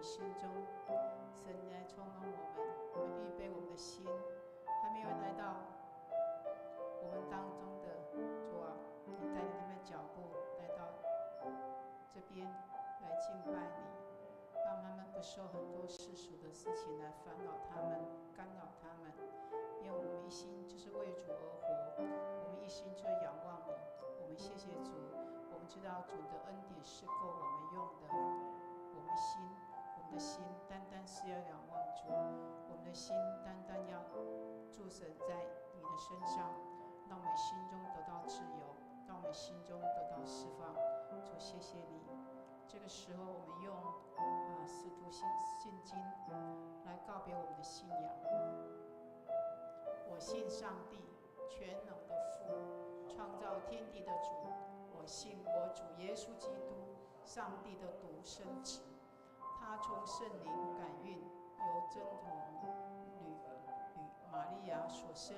们心中。神来充满我们预备我们的心，还没有来到我们当中的主啊，你带领他们的脚步来到这边来敬拜你，让他们不受很多世俗的事情来烦扰他们、干扰他们。因为我们一心就是为主而活，我们一心就仰望你。我们谢谢主，我们知道主的恩典是够我们用的。我们的心单单是要仰望主，我们的心单单要注神在你的身上，让我们心中得到自由，让我们心中得到释放。主，谢谢你。这个时候，我们用使徒信经来告别我们的信仰。我信上帝，全能的父，创造天地的主。我信我主耶稣基督，上帝的独生子。他从圣灵感孕，由真童女玛利亚所生，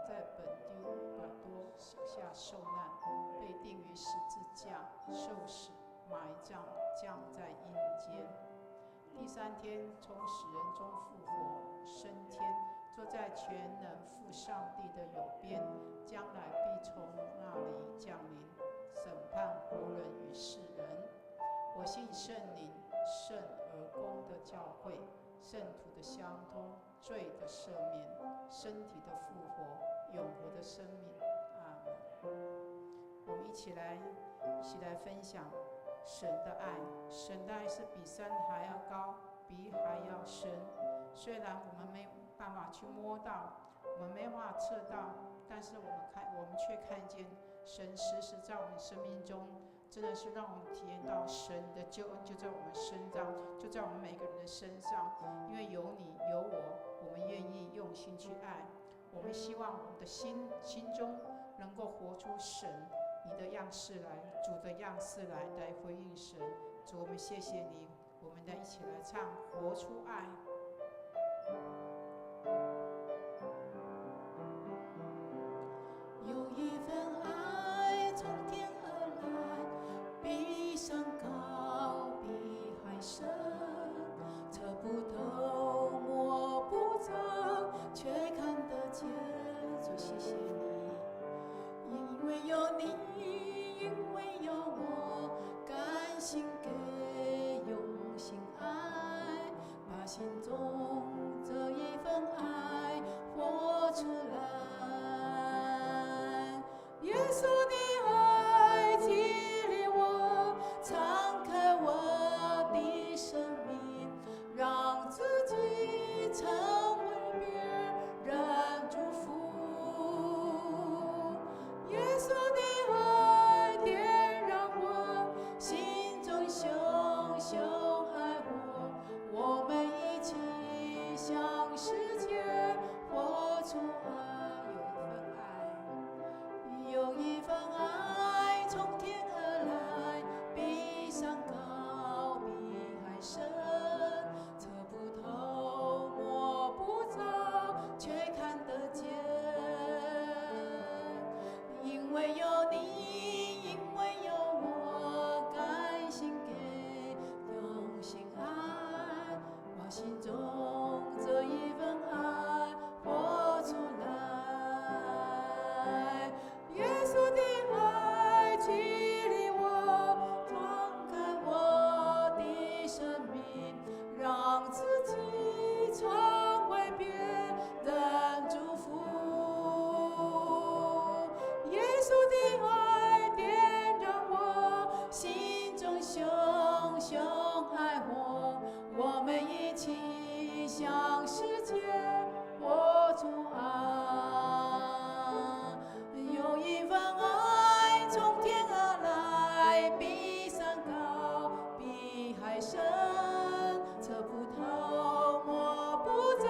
在本丢巴多手下受难，被钉于十字架，受死，埋葬，降在阴间。第三天从死人中复活，升天，坐在全能父上帝的右边，将来必从那里降临，审判活人与世人。我信圣灵，圣而公的教会，圣徒的相通，罪的赦免，身体的复活，永活的生命。阿门。我们一起来分享神的爱。神的爱是比山还要高，比海要深。虽然我们没办法去摸到，我们没办法测到，但是我们却看见神实时在我们生命中，真的是让我们体验到神的救恩就在我们身上，就在我们每个人的身上。因为有你有我，我们愿意用心去爱。我们希望我们的心中能够活出神你的样式来，主的样式来回应神。主，我们谢谢你，我们再一起来唱《活出爱》。有一份爱从天而来，比山高，比海深，测不透，摸不着，却看得见。主，谢谢你，因为有你，因为有我，甘心给，用心爱，把心中这一份爱活出来。耶稣的爱激励我，敞开我的生命，让自己成为别人祝福。耶稣的爱点燃我心中熊熊爱火，我们一起向世界活出爱。有一份爱从天而来，比山高，比海深，测不透，摸不着，却看得见。因为有你，因为有我，甘心给，用心爱，把心中这一份爱活出来。耶稣的爱激励我，敞开我的生命，让自己成为别人祝福。耶稣的爱点燃我心中熊熊爱火，我们一起向世界活出爱。有一份爱从天而来，比山高，比海深，测不透，摸不着，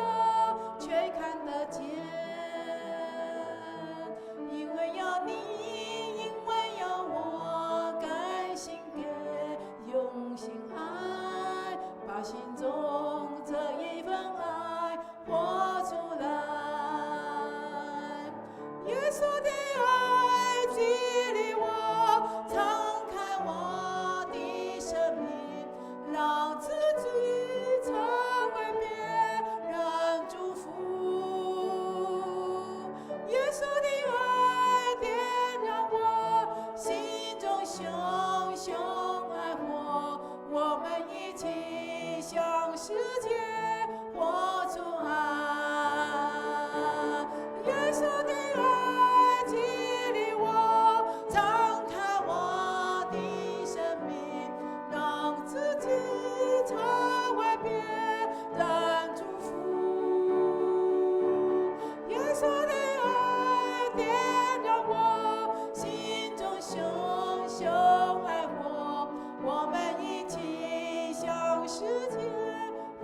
却看得见。因为有你，因为有我，甘心给，用心爱，把心中这一份爱活出来。耶稣的爱激励我，敞开我的生命，让自己一起向世界活出爱。耶稣的爱激励我，敞开我的生命，让自己成为别人祝福。耶稣的爱点燃我心中熊熊爱火，我们一起向世界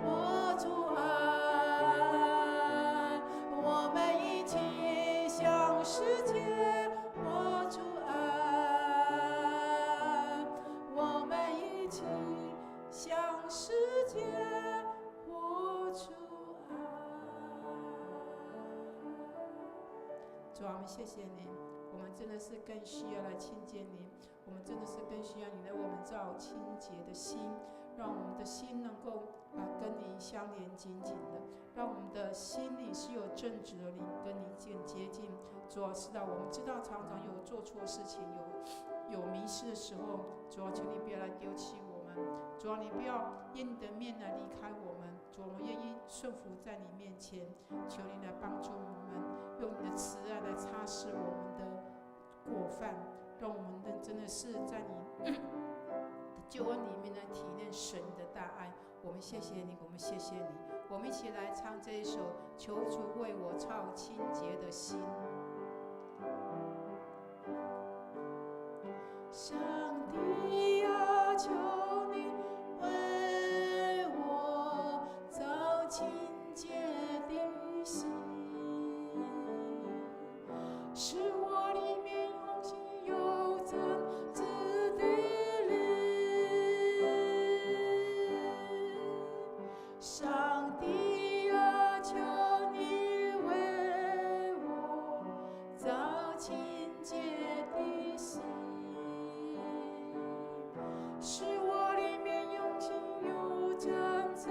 活出爱，我们一起向世界活出爱，我们一起向世界活出爱。主啊，我们谢谢你，我们真的是更需要来亲近你，我们真的是更需要你来我们造清洁的心，让我们的心能够跟你相连紧紧的，让我们的心里是有正直的灵跟你更接近。主啊，是的，我们知道常常有做错事情，有迷失的时候，主啊，求你不要来丢弃我们，主啊，你不要因你的面来离开我们，主啊，我们愿意顺服在你面前，求你来帮助我们，用你的慈爱来擦拭我们的过犯，让我们真的是在你的救恩里面来体验神的大爱。我们谢谢你，我们谢谢你，我们一起来唱这一首《求主为我造清洁的心》。上帝啊，求你为我造清洁的心，使我里面永远有真挚的灵。上帝啊，求你为我造清洁的心，使我里面永远有真挚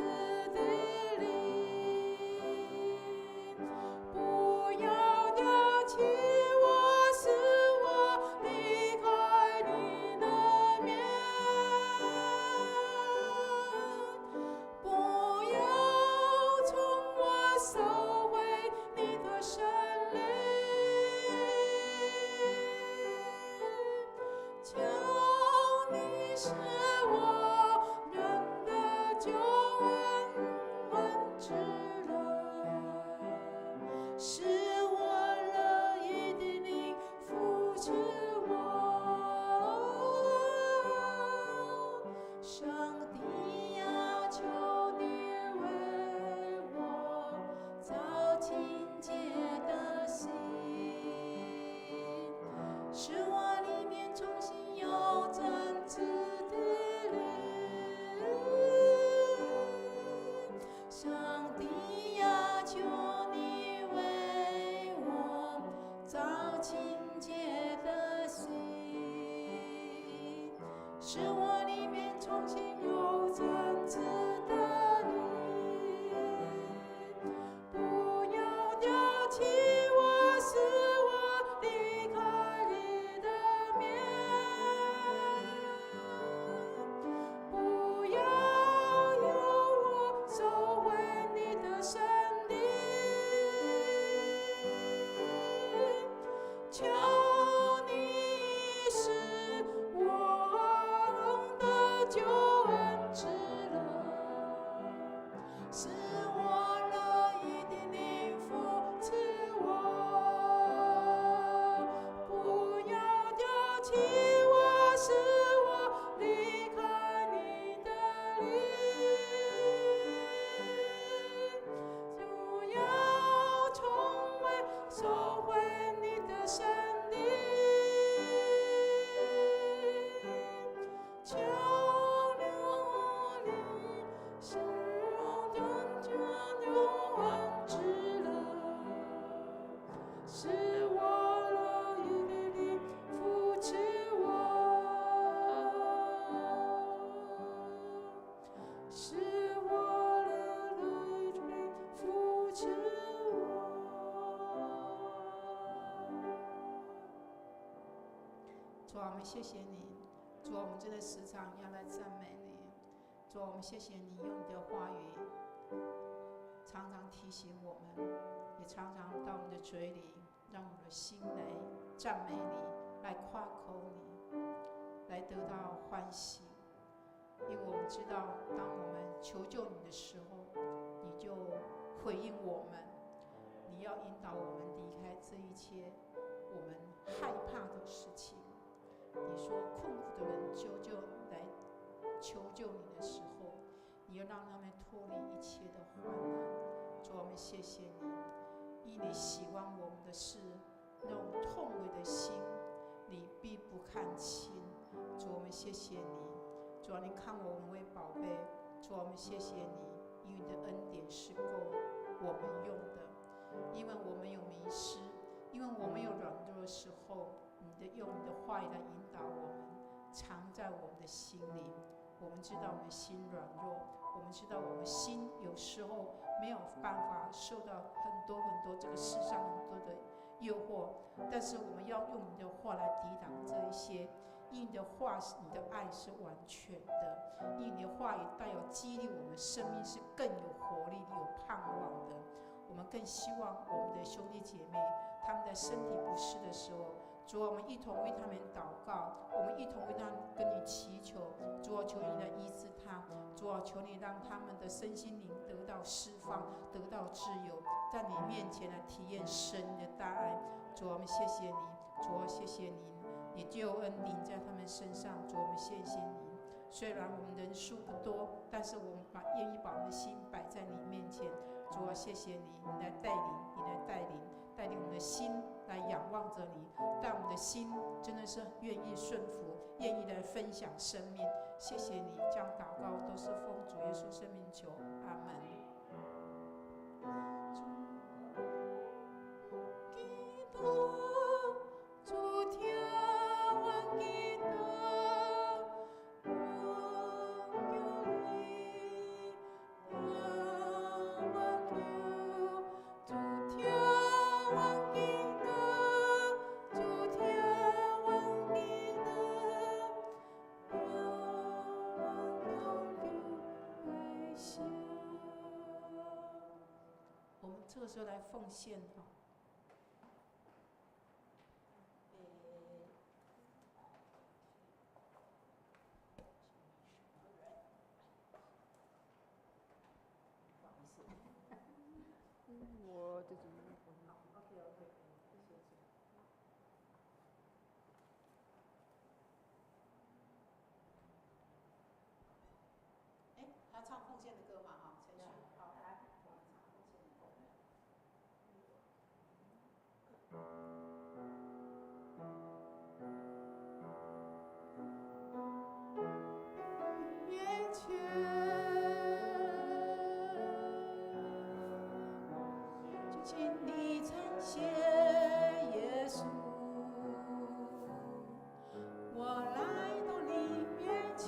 的灵。不要丢弃我，使我离开你的面。不要从我收回你的圣灵。求你使我认得救恩之乐，使我乐意的灵扶持我。上帝啊，求你为我造清洁的心，使我里面重新有真挚的灵。上帝啊，求你为我造清洁的心，使我里面重新有真挚的灵。不要丢弃我，使我离开你的面。不要由我收回你的圣灵。求你使我得救恩之乐，使我乐意的灵扶持我。不要丢弃我，使我离开你的灵。不要从未收回你的圣灵。求你使我得救永恒之乐，使我乐意的灵扶持我，使我乐意的灵扶持我。主啊，我们谢谢你，主啊，我们真的时常要来赞美你。主啊，我们谢谢你用你的话语常常提醒我们，也常常到我们的嘴里，让我们的心来赞美你，来夸口你，来得到欢喜。因为我们知道，当我们求救你的时候，你就回应我们，你要引导我们离开这一切我们害怕的事情。你说困苦的人来求救你的时候，你要让他们脱离一切的患难。主，我们谢谢你，因你喜欢我们的是那种痛悔的心，你必不看轻。主，我们谢谢你。主啊，你看我们为宝贝。主啊，我们谢谢你，因为你的恩典是够我们用的。因为我们有迷失，因为我们有软弱的时候，用你的话语来引导我们，藏在我们的心里。我们知道我们的心软弱，我们知道我们心有时候没有办法受到很多这个世上很多的诱惑，但是我们要用你的话来抵挡这一些。因你的话，你的爱是完全的，因你的话语带有激励我们生命是更有活力、有盼望的。我们更希望我们的兄弟姐妹，他们在身体不适的时候，主啊，我们一同为他们祷告，我们一同为他们跟你祈求。主啊，求你来医治他。主啊，求你让他们的身心灵得到释放，得到自由，在你面前来体验神的大爱。主啊，我们谢谢你。主啊，谢谢你。你救恩临在他们身上，主，我们谢谢你。虽然我们人数不多，但是我们愿意把我们的心摆在你面前。主啊，谢谢你，你来带领，你来带领我们的心来仰望着你，让我们的心真的是愿意顺服，愿意来分享生命。谢谢你，将祷告都是奉主耶稣生命求，阿门。这个时候来奉献哈。我这种。好 ，OK， 谢谢主。他唱奉献的歌嘛哈，陈旭，好，来，我们唱奉献的歌。面前，就请你呈现耶稣，我来到你面前。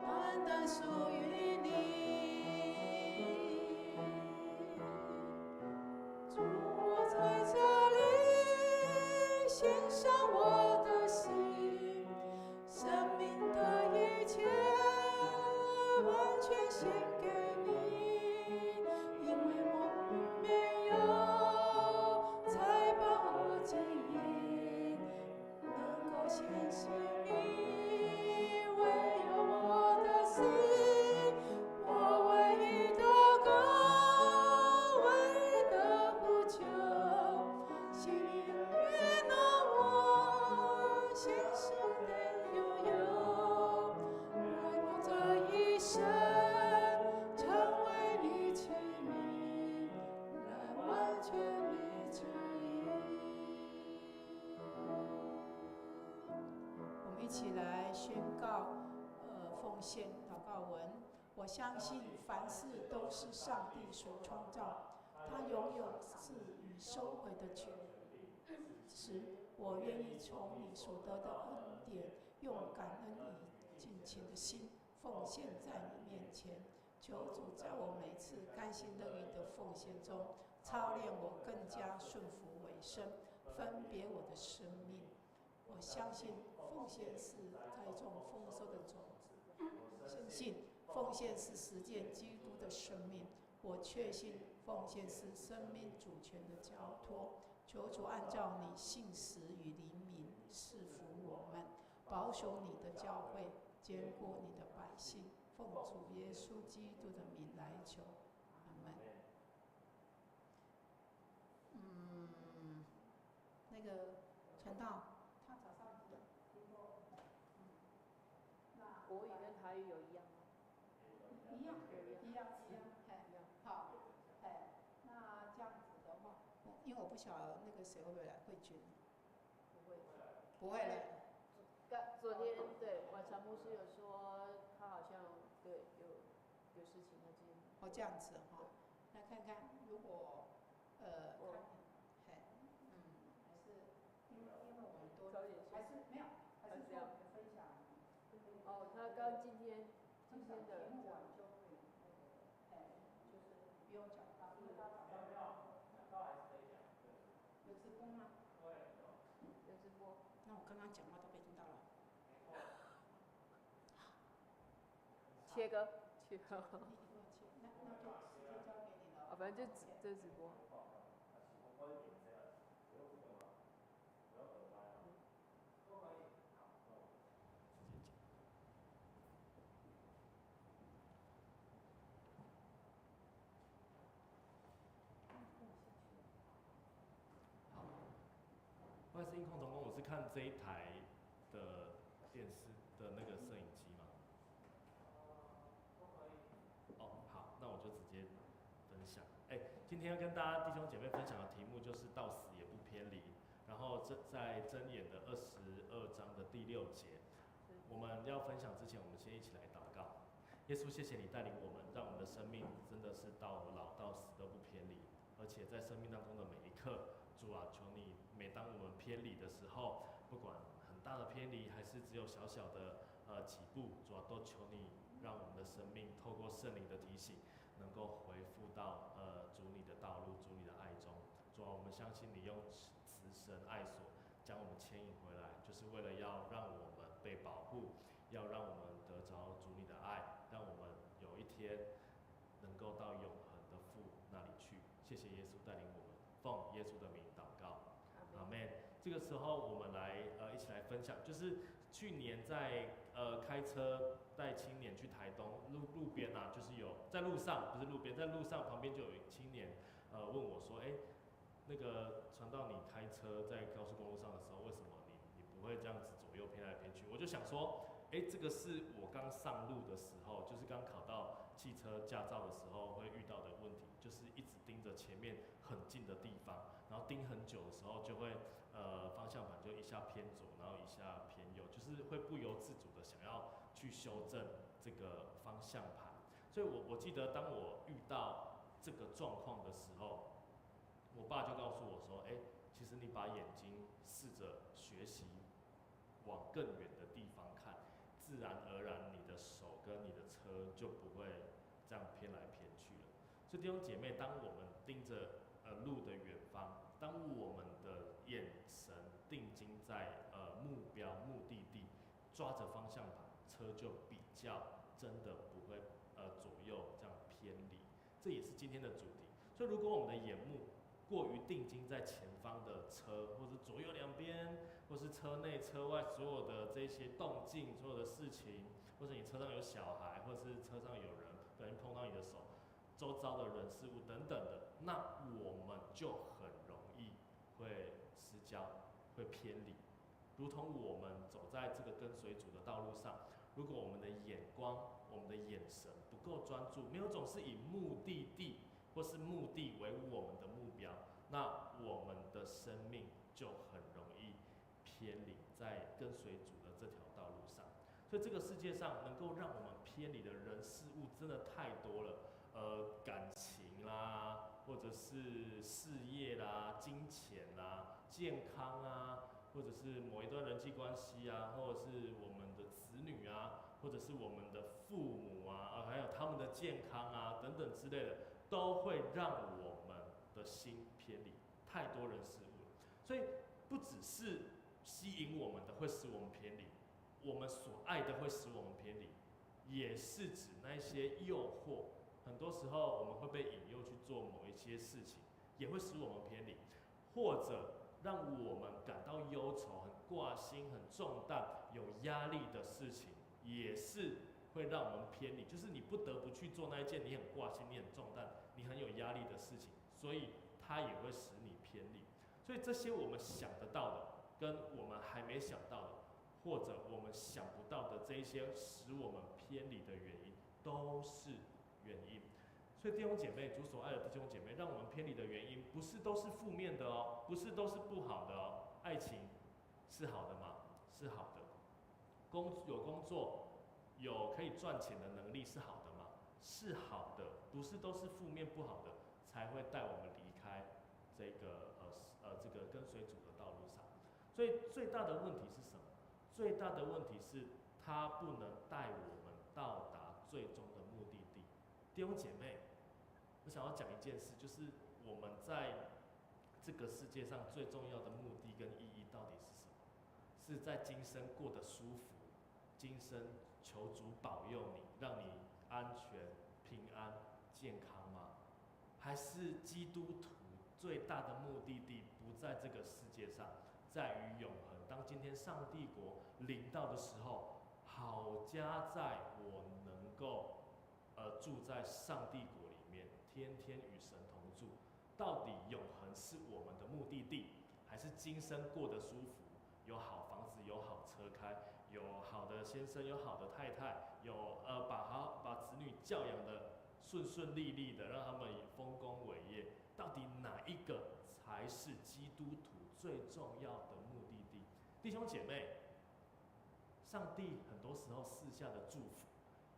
单单属于你，主，我在这里献上我的心，生命的一切完全献给你，因为我没有财宝和金银能够显示你。我唯一的歌，唯一的呼求，请悦纳我心生的悠悠，让我这一生成为你器皿，来完全你旨意。我们一起来宣告。奉献祷告文，我相信凡事都是上帝所创造，他拥有赐与收回的权时，我愿意从你所得的恩典，用感恩以敬虔的心奉献在你面前。求主在我每次甘心乐意的奉献中，操练我更加顺服委身，分别我的生命。我相信奉献是栽种丰收的种子，深信奉献是实践基督的生命。我确信奉献是生命主权的交托。求主按照你信实与灵敏赐福我们，保守你的教会，坚固你的百姓。奉主耶稣基督的名来求，阿门。那个传道，他早上听过，那国语跟台语有一样吗？一样，好，那这样子的话，因为我不晓得那个谁会不会来，慧君，不会，不会来。昨天对晚上牧师有说，他好像对有事情要接。哦，这样子哈，那看看如果看，还是因为我们都还是没有，还是做分享。哦，他刚今天的节目完就会就是不用讲到，因为他早上讲到还是可以讲。有直播吗？对，有直播。那我刚刚讲话都被听到了。切割。那就时间交给你了。反正就这直播。不好意思，音控总工，我是看这一台的电视的那个摄影机嘛。哦，好，那我就直接分享。今天要跟大家弟兄姐妹分享的题目就是到死也不偏离。然后在箴言的22章的第6节，我们要分享之前，我们先一起来祷告。耶稣，谢谢你带领我们，让我们的生命真的是到老到死都不偏离，而且在生命当中的每一刻，主啊，求你每当我们偏离的时候，不管很大的偏离，还是只有小小的几步，主啊，都求你让我们的生命透过圣灵的提醒，能够回复到主你的道路，主你的爱中。主啊，我们相信你用慈神爱所将我们牵引回来，就是为了要让我们被保护，要让我们得着主你的爱，让我们有一天能够到永恒的父那里去。谢谢耶稣带领我们，奉耶稣的名祷告，阿们。这个时候我们来一起来分享，就是去年在开车带青年去台东路边啊，就是有在路上，不是路边，在路上旁边就有青年问我说，那个传道，你开车在高速公路上的时候，为什么你不会这样子左右偏来偏去？我就想说，这个是我刚上路的时候，就是刚考到汽车驾照的时候会遇到的问题，就是一直盯着前面很近的地方，然后盯很久的时候就会方向盘就一下偏左，然后一下偏右，就是会不由自主的想要去修正这个方向盘。所以我记得当我遇到这个状况的时候，我爸就告诉我说，其实你把眼睛试着学习往更远的地方看，自然而然你的手跟你的车就不会这样偏来偏去了。所以弟兄姐妹，当我们盯着路的远方，当我们的眼神定睛在目标目的地，抓着方向盘，车就比较真的不会左右这样偏离。这也是今天的主题。所以如果我们的眼目过于定睛在前方的车，或是左右两边，或是车内车外所有的这些动静，所有的事情，或是你车上有小孩，或是车上有人不小心碰到你的手，周遭的人事物等等的，那我们就很容易会失焦，会偏离。如同我们走在这个跟随主的道路上，如果我们的眼光、我们的眼神不够专注，没有总是以目的地或是目的为我们的目标，那我们的生命就很容易偏离在跟随主的这条道路上。所以这个世界上能够让我们偏离的人事物真的太多了，感情啦，或者是事业啦、金钱啦、健康啊，或者是某一段人际关系啊，或者是我们的子女啊，或者是我们的父母啊，还有他们的健康啊等等之类的，都会让我们的心偏离。太多人事物了，所以不只是吸引我们的会使我们偏离，我们所爱的会使我们偏离，也是指那些诱惑。很多时候我们会被引诱去做某一些事情，也会使我们偏离，或者让我们感到忧愁、很挂心、很重担、有压力的事情，也是会让我们偏离。就是你不得不去做那一件你很挂心、你很重担、你很有压力的事情，所以它也会使你偏离。所以这些我们想得到的，跟我们还没想到的，或者我们想不到的这一些使我们偏离的原因，都是原因。所以弟兄姐妹，主所爱的弟兄姐妹，让我们偏离的原因，不是都是负面的哦，不是都是不好的哦。爱情是好的吗？是好的。有工作，有可以赚钱的能力是好的吗？是好的。不是都是负面不好的，才会带我们离开这个这个跟随主的道路上。所以最大的问题是什么？最大的问题是它不能带我们到达最终的目的地。弟兄姐妹，我想要讲一件事，就是我们在这个世界上最重要的目的跟意义到底是什么？是在今生过得舒服，今生求主保佑你，让你安全、平安、健康吗？还是基督徒最大的目的地不在这个世界上，在于永恒？当今天上帝国临到的时候，好家在我能够住在上帝国里面，天天与神同住。到底永恒是我们的目的地，还是今生过得舒服，有好房子，有好车开，有好的先生，有好的太太，有把子女教养的顺顺利利的，让他们丰功伟业？到底哪一个才是基督徒最重要的目的地？弟兄姐妹，上帝很多时候赐下的祝福，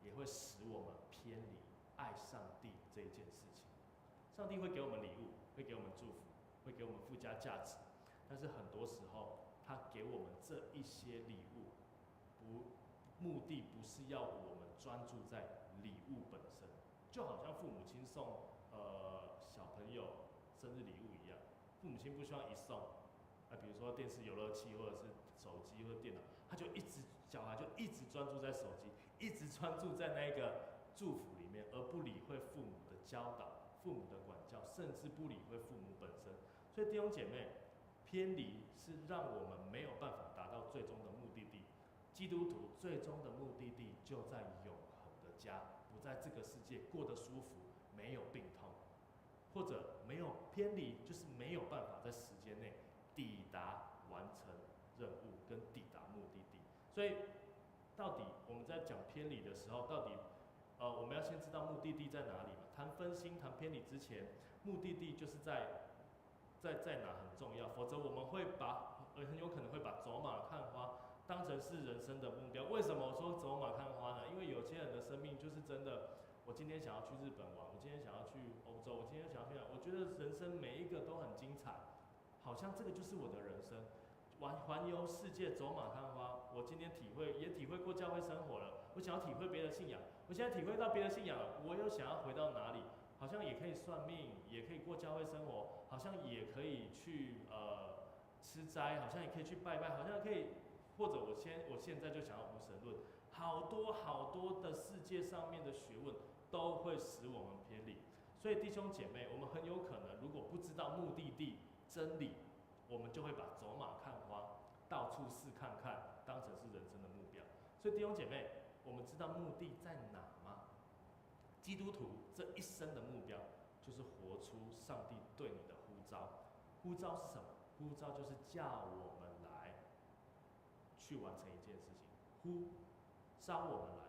也会使我们偏离爱上帝这一件事情。上帝会给我们礼物，会给我们祝福，会给我们附加价值，但是很多时候他给我们这一些礼物，目的不是要我们专注在礼物本身，就好像父母亲送小朋友生日礼物一样，父母亲不希望一送，比如说电视游乐器或者是手机或者电脑，小孩就一直专注在手机，一直专注在那个祝福里面，而不理会父母的教导、父母的管教，甚至不理会父母本身。所以弟兄姐妹，偏离是让我们没有办法达到最终的目的地。基督徒最终的目的地就在永恒的家，不在这个世界过得舒服，没有病痛，或者没有偏离，就是没有办法在时间内抵达完成任务跟抵达目的地。所以，到底我们在讲偏离的时候，到底我们要先知道目的地在哪里嘛？谈分心、谈偏离之前，目的地就是在哪很重要，否则我们会很有可能会把走马看花当成是人生的目标。为什么我说走马看花呢？因为有些人的生命就是真的，我今天想要去日本玩，我今天想要去欧洲，我今天想要去哪？我觉得人生每一个都很精彩，好像这个就是我的人生。环游世界，走马看花。我今天也体会过教会生活了，我想要体会别的信仰。我现在体会到别的信仰了，我又想要回到哪里？好像也可以算命，也可以过教会生活，好像也可以去吃斋，好像也可以去拜拜，好像可以，或者我现在就想要无神论。好多的世界上面的学问都会使我们偏离。所以弟兄姐妹，我们很有可能如果不知道目的地真理，我们就会把走马看花、到处试看看当成是人生的目标。所以弟兄姐妹，我们知道目的在哪吗？基督徒这一生的目标就是活出上帝对你的呼召。呼召是什么？呼召就是叫我们来去完成一件事情，召我们来，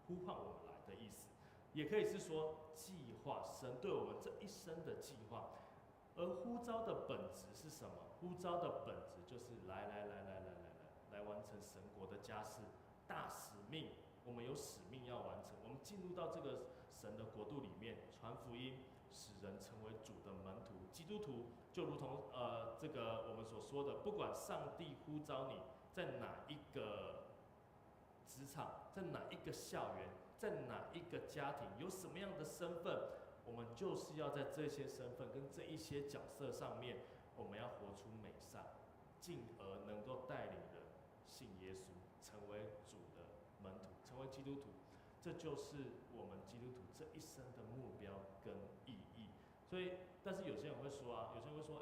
呼唤我们来的意思。也可以是说计划，神对我们这一生的计划。而呼召的本质是什么？呼召的本质就是来完成神国的家事、大使命。我们有使命要完成，我们进入到这个神的国度里面，传福音，使人成为主的门徒。基督徒就如同这个我们所说的，不管上帝呼召你在哪一个职场，在哪一个校园，在哪一个家庭，有什么样的身份，我们就是要在这些身份跟这一些角色上面，我们要活出美善。进而能够带领人信耶稣，成为主的门徒，成为基督徒。这就是我们基督徒这一生的目标跟意义。所以，但是有些人会说啊，有些人会说，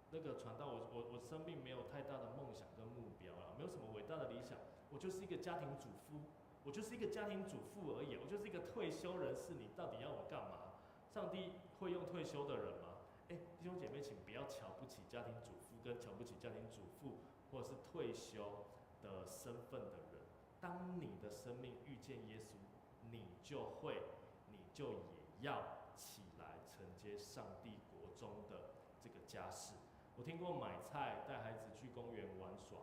那个传道，我生命没有太大的梦想跟目标啦，没有什么伟大的理想，我就是一个家庭主妇，我就是一个家庭主妇而已，我就是一个退休人士，你到底要我干嘛？上帝会用退休的人吗？弟兄姐妹，请不要瞧不起家庭主妇跟瞧不起家庭主妇或者是退休的身份的人。当你的生命遇见耶稣，你就也要起来承接上帝国中的这个家事。我听过买菜带孩子去公园玩耍，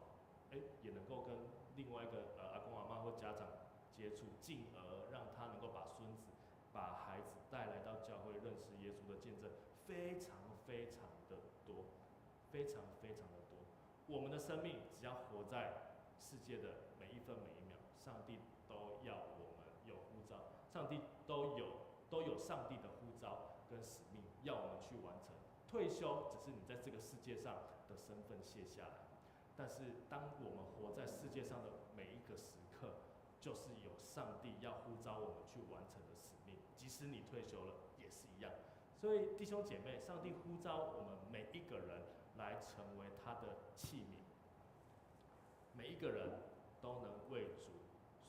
也能够跟另外一个阿公阿嬷或家长接触，进而让他能够把孙子、把孩子带来到教会认识耶稣的见证，非常非常的多，非常非常的多。我们的生命只要活在世界的每一分每一秒，上帝都要我们有呼召，上帝都有上帝的呼召跟使命要我们去完成。退休只是你在这个世界上的身份卸下来，但是当我们活在世界上的每一个时刻，就是有上帝要呼召我们去完成的使命，即使你退休了也是一样。所以弟兄姐妹，上帝呼召我们每一个人来成为他的器皿，每一个人都能为主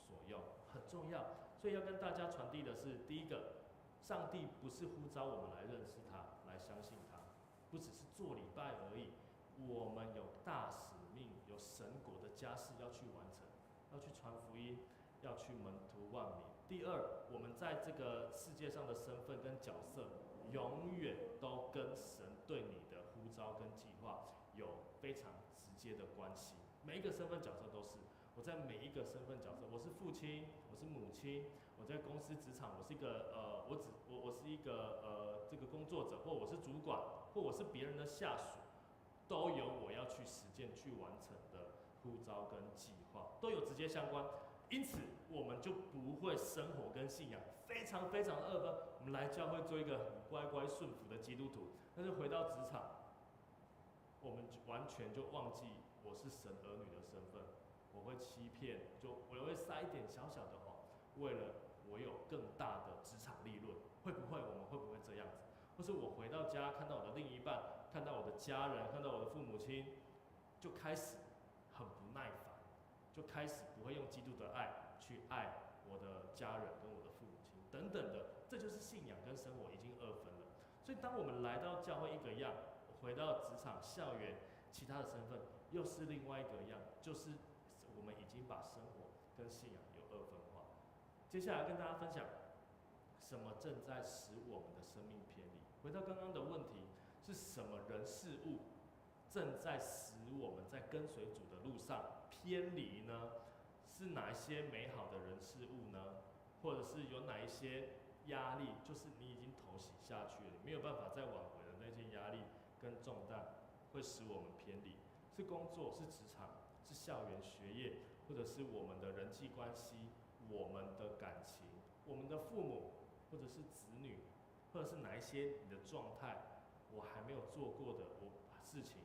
所用，很重要。所以要跟大家传递的是，第一个，上帝不是呼召我们来认识他，来相信他，不只是做礼拜而已。我们有大使命，有神国的家事要去完成，要去传福音，要去门徒万民。第二，我们在这个世界上的身份跟角色，永远都跟神对你的呼召跟计划有非常直接的关系。每一个身份角色都是。我在每一个身份角色，我是父亲，我是母亲，我在公司职场，我是一个我是一个这个工作者，或我是主管，或我是别人的下属，都有我要去实践、去完成的呼召跟计划，都有直接相关。因此，我们就不会生活跟信仰非常非常的二分。我们来教会做一个很乖乖顺服的基督徒，但是回到职场，我们完全就忘记我是神儿女的身份。我会欺骗，我会撒一点小小的谎，为了我有更大的职场利润。会不会？我们会不会这样子？或是我回到家，看到我的另一半，看到我的家人，看到我的父母亲，就开始很不耐烦，就开始不会用基督的爱去爱我的家人跟我的父母亲等等的。这就是信仰跟生活已经二分了。所以当我们来到教会一个样，回到职场、校园，其他的身份又是另外一个样，就是我们已经把生活跟信仰有二分化。接下来跟大家分享，什么正在使我们的生命偏离？回到刚刚的问题，是什么人事物正在使我们在跟随主的路上偏离呢？是哪一些美好的人事物呢？或者是有哪一些压力，就是你已经头洗下去了，你没有办法再挽回的那些压力跟重担，会使我们偏离？是工作，是职场，是校园学业，或者是我们的人际关系，我们的感情，我们的父母，或者是子女，或者是哪一些你的状态，我还没有做过的事情，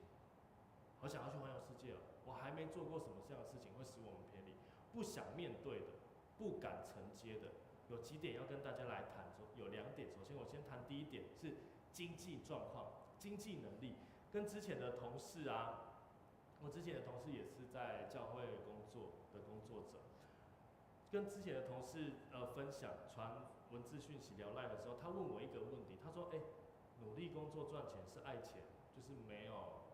好想要去环游世界哦，我还没做过什么这样的事情，会使我们偏离，不想面对的，不敢承接的，有几点要跟大家来谈。有2点，首先我先谈第一点是经济状况、经济能力，跟之前的同事啊。我之前的同事也是在教会工作的工作者，跟之前的同事分享传文字讯息聊赖的时候，他问我一个问题，他说：“努力工作赚钱是爱钱，就是没有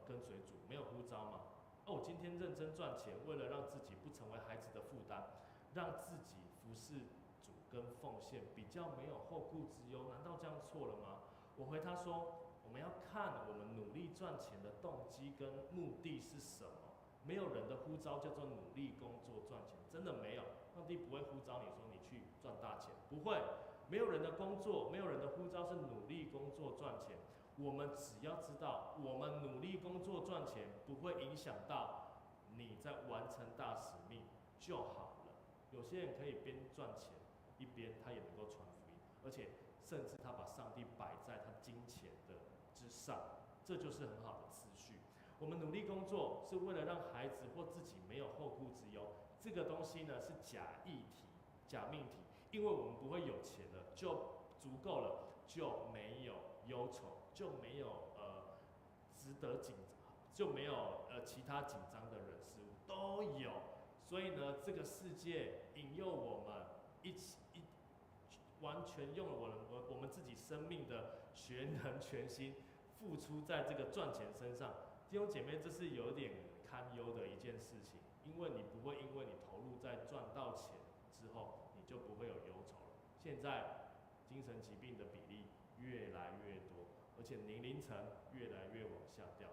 跟随主，没有呼召嘛？我今天认真赚钱，为了让自己不成为孩子的负担，让自己服侍主跟奉献比较没有后顾之忧，难道这样错了吗？”我回他说，我们要看我们努力赚钱的动机跟目的是什么。没有人的呼召叫做努力工作赚钱，真的没有。上帝不会呼召你说你去赚大钱，不会。没有人的工作，没有人的呼召是努力工作赚钱。我们只要知道，我们努力工作赚钱不会影响到你在完成大使命就好了。有些人可以边赚钱一边他也能够传福音，而且甚至他把上帝摆在他金钱的之上，这就是很好的次序。我们努力工作是为了让孩子或自己没有后顾之忧。这个东西呢是假议题、假命题，因为我们不会有钱了就足够了，就没有忧愁，就没有值得紧张，就没有其他紧张的人事物都有。所以呢，这个世界引诱我们完全用了我们自己生命的全能全心付出在这个赚钱身上。弟兄姐妹，这是有点堪忧的一件事情，因为你不会因为你投入在赚到钱之后，你就不会有忧愁了。现在精神疾病的比例越来越多，而且年龄层越来越往下掉。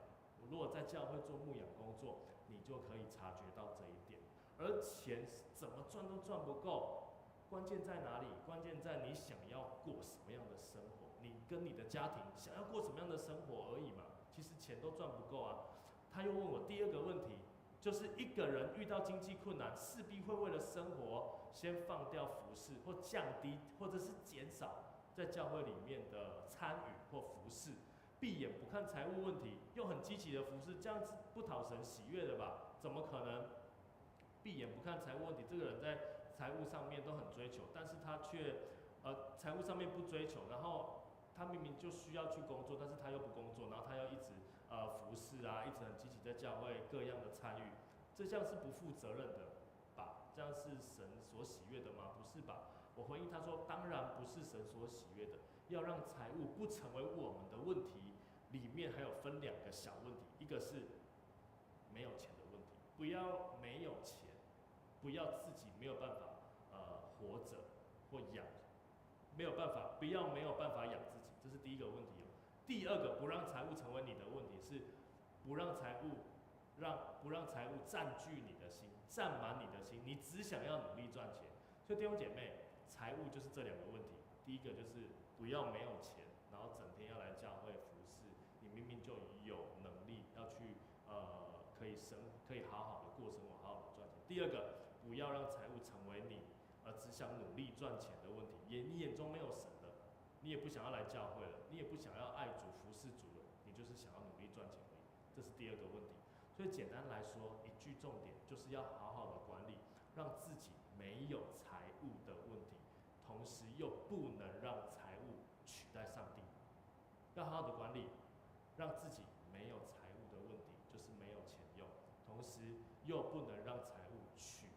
如果在教会做牧养工作，你就可以察觉到这一点。而钱怎么赚都赚不够，关键在哪里？关键在你想要过什么样的生活，你跟你的家庭想要过什么样的生活而已嘛。其实钱都赚不够啊。他又问我第二个问题，就是一个人遇到经济困难，势必会为了生活先放掉服事，或降低，或者是减少在教会里面的参与或服事，闭眼不看财务问题，又很积极的服事，这样子不讨神喜悦的吧？怎么可能？闭眼不看财务问题，这个人在财务上面都很追求，但是他却财务上面不追求，然后他明明就需要去工作，但是他又不工作，然后他要一直服侍啊，一直很积极在教会各样的参与，这像是不负责任的吧？这样是神所喜悦的吗？不是吧？我回应他说，当然不是神所喜悦的。要让财务不成为我们的问题，里面还有分两个小问题，一个是没有钱的问题，不要没有钱，不要自己没有办法活着或养，没有办法，不要没有办法养自己，这是第一个问题哦。第二个，不让财务成为你的问题是，不让财务占据你的心，占满你的心，你只想要努力赚钱。所以弟兄姐妹，财务就是这两个问题。第一个就是不要没有钱，然后整天要来教会服侍，你明明就有能力要去可以好好的过生活，好好的赚钱。第二个，不要让财务成为你只想努力赚钱的问题，你眼中没有神了，你也不想要来教会了，你也不想要爱主服侍主了，你就是想要努力赚钱而已，这是第二个问题。所以简单来说，一句重点就是要好好的管理，让自己没有财务的问题，同时又不能让财务取代上帝。要好好的管理，让自己没有财务的问题，就是没有钱用，同时又不能让财务取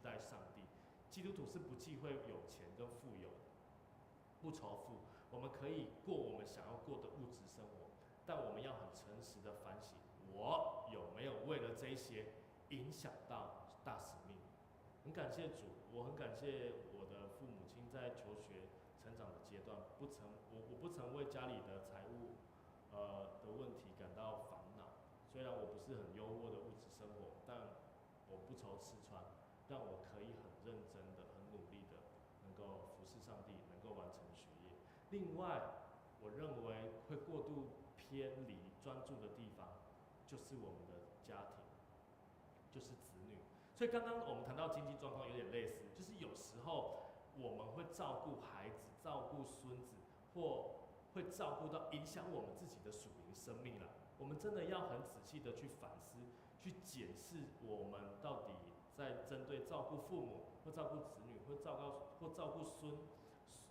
代上帝。基督徒是不忌讳有钱跟富有的，不仇富，我们可以过我们想要过的物质生活，但我们要很诚实的反省，我有没有为了这一些影响到大使命？很感谢主，我很感谢我的父母亲在求学成长的阶段，我不曾为家里的财务的问题感到烦恼。虽然我不是很优渥的物质生活，但我不愁吃穿，让我可以很认真的、很努力的，能够服侍上帝，能够完成学业。另外，我认为会过度偏离专注的地方，就是我们的家庭，就是子女。所以刚刚我们谈到经济状况有点类似，就是有时候我们会照顾孩子、照顾孙子，或会照顾到影响我们自己的属灵生命了。我们真的要很仔细的去反思、去检视我们到底在针对照顾父母、或照顾子女、或照顾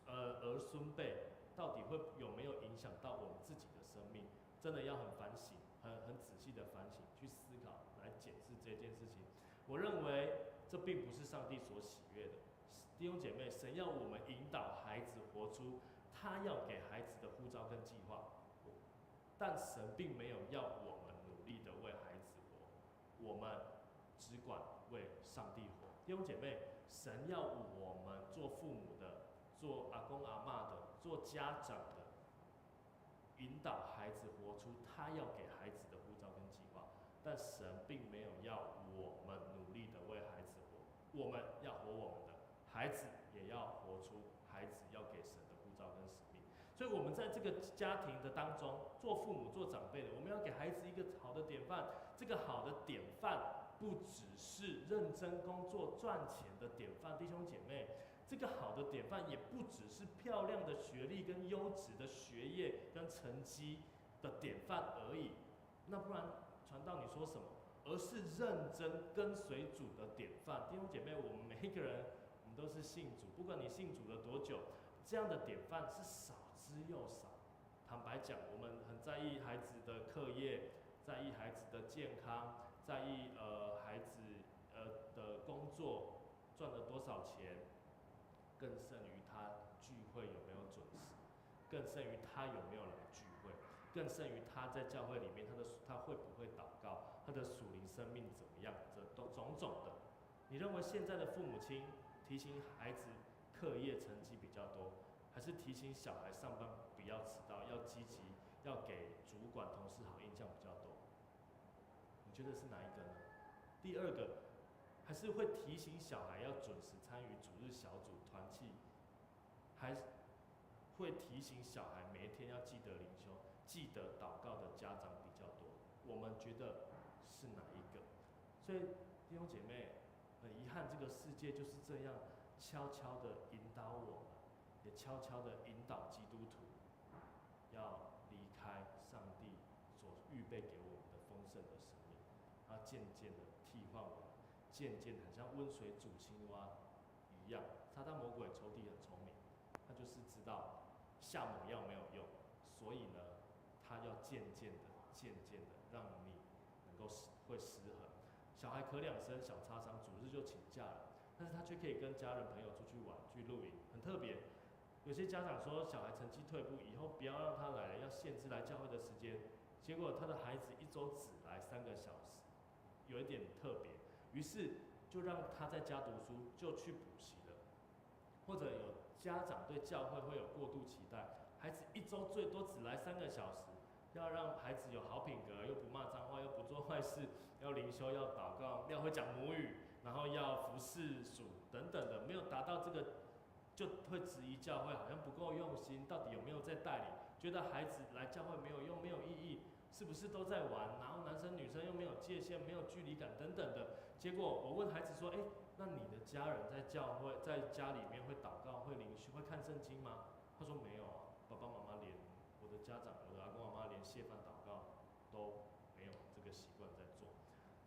儿孙辈，到底会有没有影响到我们自己的生命？真的要很反省、很仔细的反省，去思考，来检视这件事情。我认为这并不是上帝所喜悦的。弟兄姐妹，神要我们引导孩子活出他要给孩子的呼召跟计划，但神并没有要我们努力的为孩子活，我们只管为上帝活。弟兄姐妹，神要我们做父母的、做阿公阿嬷的、做家长的，引导孩子活出他要给孩子的呼召跟计划，但神并没有要我们努力的为孩子活，我们要活我们的，孩子也要活出孩子要给神的呼召跟使命。所以我们在这个家庭的当中，做父母、做长辈的，我们要给孩子一个好的典范。这个好的典范，不只是认真工作赚钱的典范，弟兄姐妹，这个好的典范也不只是漂亮的学历跟优质的学业跟成绩的典范而已。那不然传道你说什么？而是认真跟随主的典范。弟兄姐妹，我们每一个人，我们都是信主，不管你信主了多久，这样的典范是少之又少。坦白讲，我们很在意孩子的课业，在意孩子的健康，在意孩子的工作赚了多少钱，更胜于他聚会有没有准时，更胜于他有没有来聚会，更胜于他在教会里面他会不会祷告，他的属灵生命怎么样，这都种种的。你认为现在的父母亲提醒孩子课业成绩比较多，还是提醒小孩上班不要迟到，要积极，要给主管同事好印象比较多？你觉得是哪一个呢？第二个，还是会提醒小孩要准时参与主日小组团契，还会提醒小孩每一天要记得灵修、记得祷告的家长比较多？我们觉得是哪一个？所以弟兄姐妹，很遗憾，这个世界就是这样悄悄地引导我们，也悄悄地引导基督徒要离开上帝所预备给我们的丰盛的生命，它渐渐地替换我们，渐渐很像温水煮青蛙一样。撒旦魔鬼仇敌很聪明，他就是知道下猛药没有用，所以呢，他要渐渐的让你能够会失衡。小孩咳两声小擦伤，主日就请假了，但是他却可以跟家人朋友出去玩、去露营，很特别。有些家长说小孩成绩退步，以后不要让他来了，要限制来教会的时间。结果他的孩子一周只来3个小时，有一点特别。于是就让他在家读书，就去补习了。或者有家长对教会会有过度期待，孩子一周最多只来3个小时，要让孩子有好品格，又不骂脏话，又不做坏事，要灵修，要祷告，要会讲母语，然后要服侍主等等的，没有达到这个，就会质疑教会好像不够用心，到底有没有在带领？觉得孩子来教会没有用，没有意义，是不是都在玩？然后男生女生又没有界限，没有距离感等等的。结果我问孩子说：“那你的家人在教会、在家里面会祷告、会灵修、会看圣经吗？”他说：“没有啊，爸爸妈妈连我的家长、我的阿公阿妈连谢饭祷告都没有这个习惯在做。”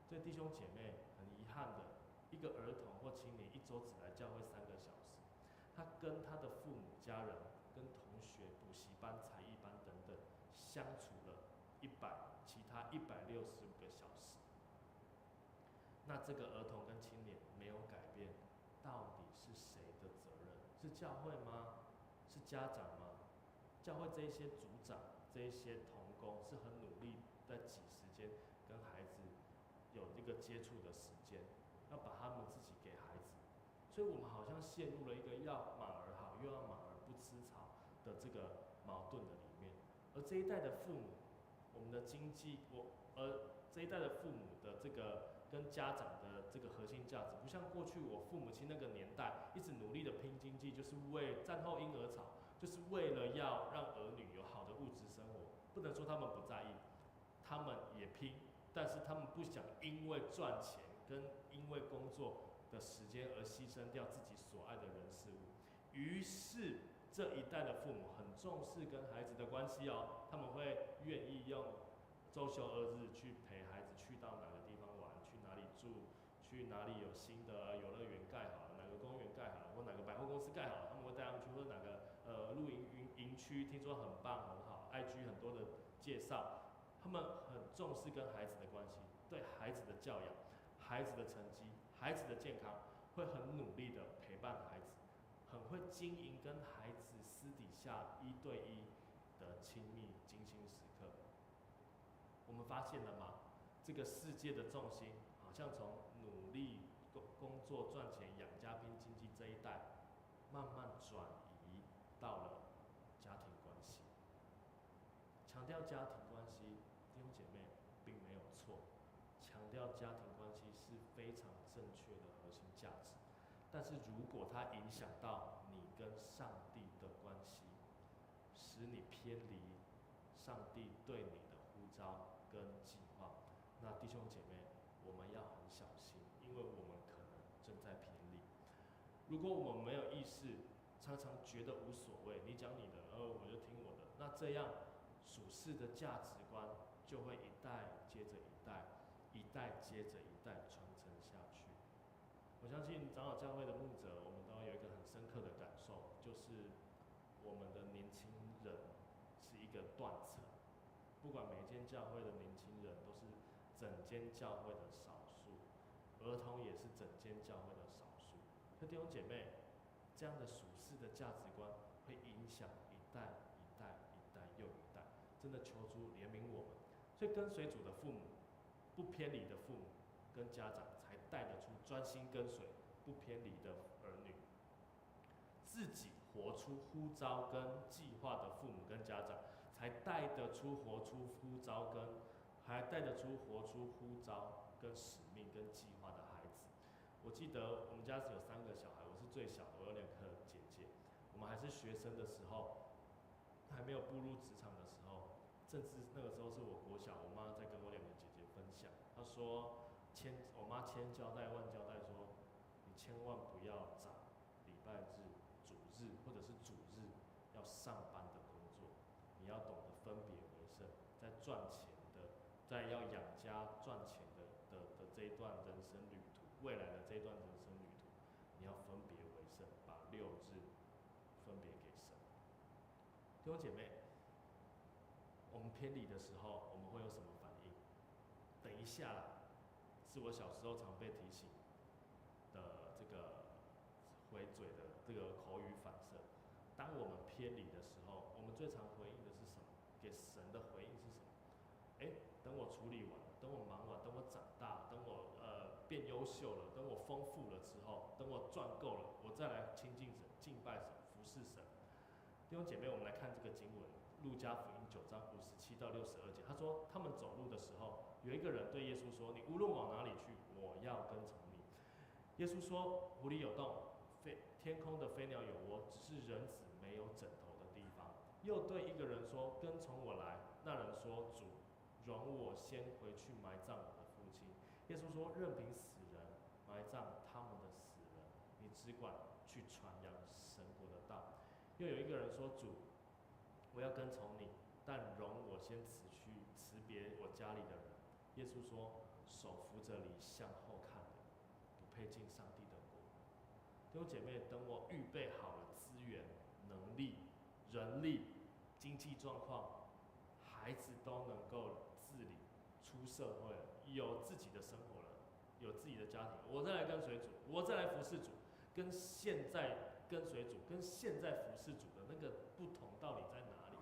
所以弟兄姐妹，很遗憾的，一个儿童或青年一周只来教会3个小时，他跟他的父母、家人、跟同学、补习班、才艺班等等相处了其他165个小时。那这个儿童跟青年没有改变，到底是谁的责任？是教会吗？是家长吗？教会这一些组长、这一些同工是很努力在挤时间跟孩子有这个接触的时间，要把他们自己给孩子。所以我们好像陷入了一个要马儿好，又要马儿不吃草的这个矛盾的里面。而这一代的父母，我们的经济，这一代的父母的这个跟家长的这个核心价值，不像过去我父母亲那个年代，一直努力的拼经济，就是为战后婴儿潮，就是为了要让儿女有好的物质生活。不能说他们不在意，他们也拼，但是他们不想因为赚钱跟因为工作的时间而牺牲掉自己所爱的人事物。于是这一代的父母很重视跟孩子的关系哦，他们会愿意用周休2日去陪孩子去到哪个地方玩，去哪里住，去哪里有新的游乐园盖好了，哪个公园盖好了，或哪个百货公司盖好了，他们会带他们去，或者哪个露营营区听说很棒很好 ，IG 很多的介绍，他们很重视跟孩子的关系，对孩子的教养、孩子的成绩、孩子的健康，会很努力的陪伴孩子，很会经营跟孩子私底下1对1的亲密精心时刻。我们发现了吗？这个世界的重心好像从努力工作赚钱养家拼经济这一代，慢慢转移到了家庭关系。强调家庭关系，弟兄姐妹并没有错，强调家庭关系是非常正确的核心价值。但是如果它影响到你跟上帝的关系，使你偏离上帝对你的呼召跟计划，那弟兄姐妹，我们要很小心，因为我们可能正在偏离。如果我们没有意识，常常觉得无所谓，你讲你的，我就听我的，那这样属世的价值观就会一代接着一代，一代接着一代传承下去。我相信长老教会的牧者，我们都有一个很深刻的感受，就是我们的年轻人是一个断层，不管每间教会的年轻人都是整间教会的少数，儿童也是整间教会的少数。所以弟兄姐妹，这样的属世的价值观会影响一代一代一代又一代，真的求主怜悯我们。所以跟随主的父母，不偏离的父母跟家长，才带得出专心跟随不偏离的儿女。自己活出呼召跟计划的父母跟家长，才带得出活出呼召跟，还带得出活出呼召跟使命跟计划的孩子。我记得我们家是有3个小孩，我是最小的，我有2个姐姐。我们还是学生的时候，还没有步入职场的时候，甚至那个时候是我国小，我妈在跟我2个姐姐分享，她说我妈千交代万交代说，你千万不要找礼拜日、主日或者是主日要上班的工作，你要懂得分别为圣，在赚钱的，在要养家赚钱的这一段人生旅途，未来的这一段人生旅途，你要分别为圣，把6日分别给神。弟兄姐妹，我们偏离的时候，我们会有什么反应？等一下啦，是我小时候常被提醒的这个回嘴的这个口语反射。当我们偏离的时候，我们最常回应的是什么？给神的回应是什么？等我处理完了，等我忙完，等我长大，等我变优秀了，等我丰富了之后，等我赚够了，我再来亲近神、敬拜神、服侍神。弟兄姐妹，我们来看这个经文，路加福音9章57到62节。他说，他们走路的时候，有一个人对耶稣说：“你无论往哪里去，我要跟从你。”耶稣说：“湖里有洞，天空的飞鸟有窝，只是人子没有枕头的地方。”又对一个人说：“跟从我来。”那人说：“主，容我先回去埋葬我的父亲。”耶稣说：“任凭死人埋葬他们的死人，你只管去传扬神国的道。”又有一个人说：“主，我要跟从你，但容我先辞别我家里的人。”耶稣说：“手扶着犁向后看的，不配进上帝的国。”弟兄姐妹，等我预备好了资源、能力、人力、经济状况，孩子都能够自理、出社会了，有自己的生活了，有自己的家庭，我再来跟随主，我再来服侍主，跟现在跟随主跟现在服侍主的那个不同到底在哪里？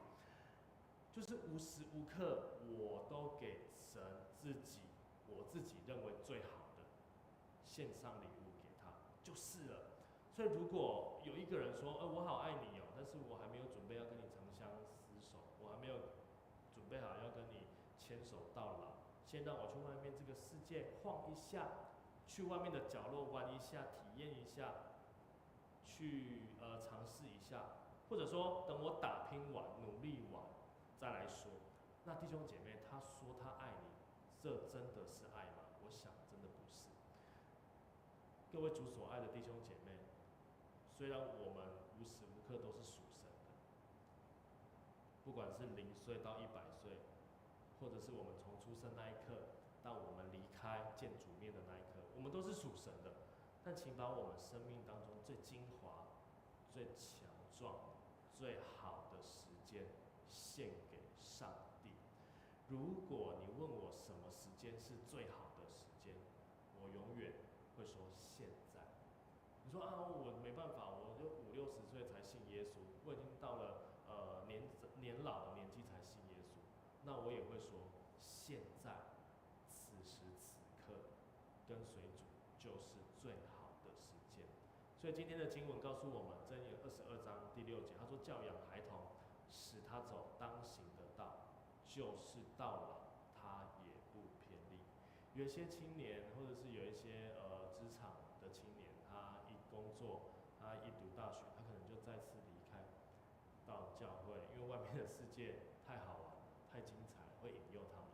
就是无时无刻我都给神我自己认为最好的献上礼物给他就是了。所以如果有一个人说：“我好爱你哦，但是我还没有准备要跟你长相厮守，我还没有准备好要跟你牵手到老，先让我去外面这个世界晃一下，去外面的角落玩一下，体验一下。”去尝试一下，或者说等我打拼完、努力完再来说。那弟兄姐妹，他说他爱你，这真的是爱吗？我想真的不是。各位主所爱的弟兄姐妹，虽然我们无时无刻都是属神的，不管是0岁到100岁，或者是我们从出生那一刻到我们离开见主面的那一刻，我们都是属神的。但请把我们生命当中最精华、最强壮、最好的时间献给上帝。如果你问我什么时间是最好的时间，我永远会说现在。你说啊，我没办法，我就50、60岁才信耶稣，我已经到了年老的年纪才信耶稣，那我也会说现在，此时此刻，跟随主就是最好的时间。所以今天的经文告诉我们，箴言22章第6节，他说：“教养孩童，使他走当行的道，就是到老他也不偏离。”有一些青年，或者是有一些职场的青年，他一工作，他一读大学，他可能就再次离开到教会，因为外面的世界太好玩、太精彩，会引诱他们。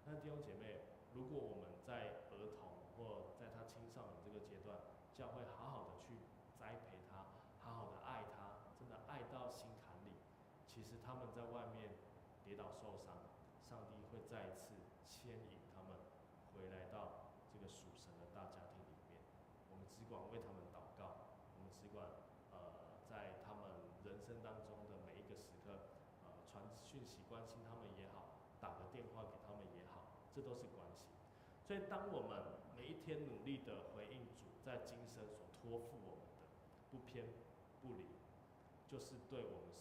但弟兄姐妹，如果我们在儿童或在他青少年这个阶段，教会好好的去栽培他，好好的爱他，真的爱到心坎里，其实他们在外面跌倒受伤，上帝会再一次牵引他们回来到这个属神的大家庭里面。我们只管为他们祷告，我们只管在他们人生当中的每一个时刻，传讯息关心他们也好，打个电话给他们也好，这都是关心。所以当我们每一天努力的回应主在今生所托付我们的，不偏不离，就是对我们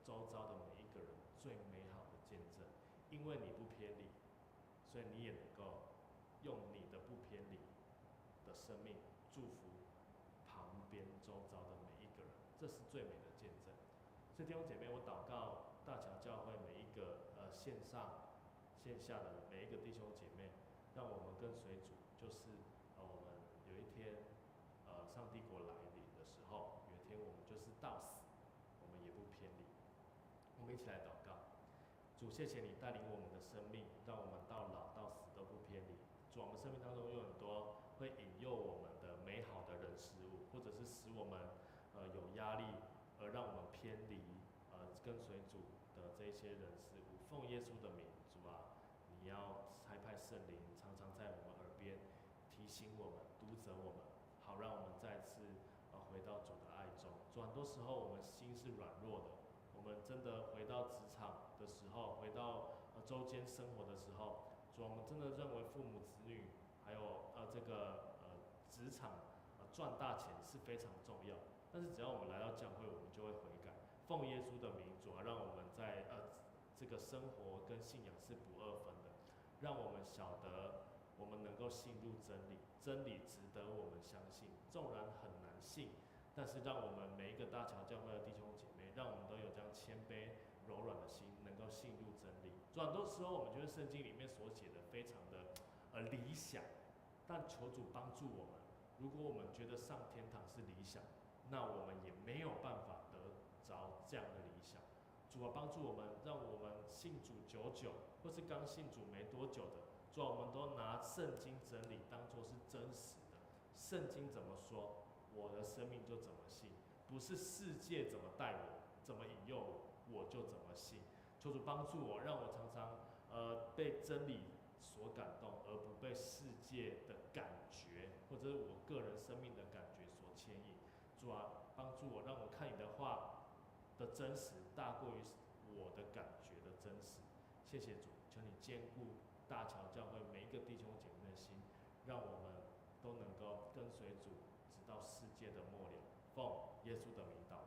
周遭的每一个人最美好的见证。因为你不偏离，所以你也能够用你的不偏离的生命祝福旁边周遭的每一个人，这是最美的见证。所以弟兄姐妹，我祷告大桥教会每一个线上线下的每一个弟兄姐妹，让我们跟随主，就是我们有一天上帝国来临的时候，有一天我们就是到死，我们也不偏离。我们一起来祷告。主，谢谢你带领我们的生命，让我们到老到死都不偏离。主，我们生命当中有很多会引诱我们的美好的人事物，或者是使我们有压力，而让我们偏离跟随主的这些人事物。奉耶稣的名，主啊，你要差派圣灵，常常在我们耳边提醒我们、督责我们，好让我们再次回到主的爱中。主，很多时候我们心是软弱的。我们真的回到职场的时候，回到周间生活的时候，主，我们真的认为父母子女还有这个职场赚大钱是非常重要。但是只要我们来到教会，我们就会悔改，奉耶稣的名，主啊，让我们在这个生活跟信仰是不二分的，让我们晓得我们能够信入真理，真理值得我们相信，纵然很难信。但是让我们每一个大桥教会的弟兄姐妹，让我们都有这样谦卑柔软的心，能够信入真理。很多时候我们觉得圣经里面所写的非常的理想，但求主帮助我们。如果我们觉得上天堂是理想，那我们也没有办法得着这样的理想。主啊，帮助我们，让我们信主久久，或是刚信主没多久的，主啊，我们都拿圣经真理当作是真实的。圣经怎么说，我的生命就怎么信，不是世界怎么带我，怎么引诱我，我就怎么信。求主帮助我，让我常常被真理所感动，而不被世界的感觉或者是我个人生命的感觉所牵引。主啊，帮助我，让我看你的话的真实大过于我的感觉的真实。谢谢主，求你坚固大桥教会每一个弟兄姐妹的心，让我们都能够跟随主，直到世界的末了。奉耶稣的名祷